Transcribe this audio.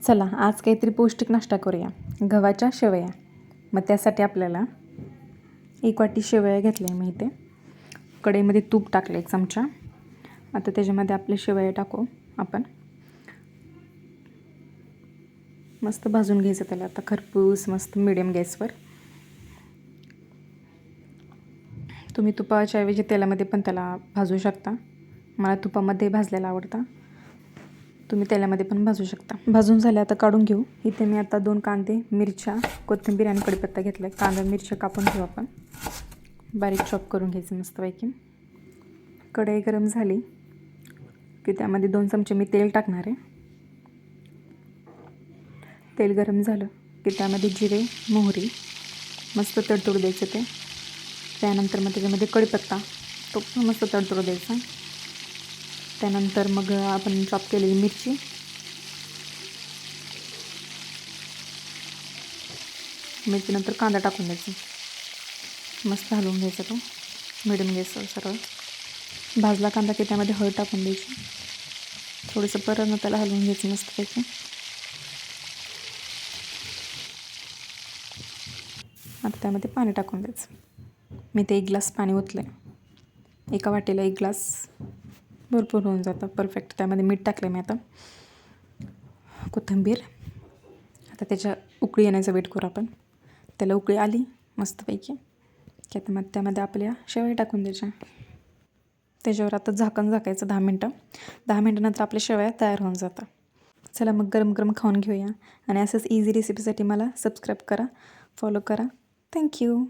चला आज काहीतरी पौष्टिक नाश्ता करूया. गव्हाच्या शेवया. मग त्यासाठी आपल्याला 1 वाटी शेवया घेतल्या मी इथे. कढईमध्ये तूप टाकलं 1 चमचा. आता त्याच्यामध्ये आपले शेवया टाकू आपण. मस्त भाजून घ्यायचं त्याला आता खरपूस मस्त मिडियम गॅसवर. तुम्ही तुपाच्या ऐवजी तेलामध्ये पण त्याला भाजू शकता. मला तुपामध्ये भाजलेला आवडता. तुम्ही तेलामध्ये पण भाजू शकता. भाजून झाले आता काढून घेऊ. इथे मी आता 2 कांदे, मिरच्या, कोथिंबीर आणि कढीपत्ता घेतला. कांदा मिरच्या कापून घेऊ आपण. बारीक चॉप करून घ्यायचं मस्तपैकी. कढई गरम झाली की त्यामध्ये 2 चमचे मी तेल टाकणार आहे. तेल गरम झालं की त्यामध्ये जिरे, मोहरी मस्त तडतडू द्यायचं ते. त्यानंतर मग त्याच्यामध्ये कढीपत्ता तो पण मस्त तडतडू द्यायचा. त्यानंतर मग आपण चॉप केलेली मिरची, मिरचीनंतर कांदा टाकून द्यायचा. मस्त हलवून घ्यायचा तो मिडियम गॅसवर सरळ. भाजला कांदा की त्यामध्ये हळद टाकून द्यायची. थोडंसं परत त्याला हलवून घ्यायचं मस्तपैकी. आता त्यामध्ये पाणी टाकून द्यायचं. मी ते 1 ग्लास पाणी ओतलं आहे. एका वाटीला 1 ग्लास भरपूर होऊन जातं परफेक्ट. त्यामध्ये मीठ टाकलं मी आता. कोथिंबीर. आता त्याच्या उकळी येण्याचा वेट करू आपण. त्याला उकळी आली मस्तपैकी की आता मग त्यामध्ये आपल्या शेवया टाकून द्यायच्या. त्याच्यावर आता झाकण झाकायचं 10 मिनटं. 10 मिनटानंतर आपल्या शेवया तयार होऊन जातात. चला मग गरम गरम खाऊन घेऊया. आणि असंच इझी रेसिपीसाठी मला सबस्क्राईब करा, फॉलो करा. थँक्यू.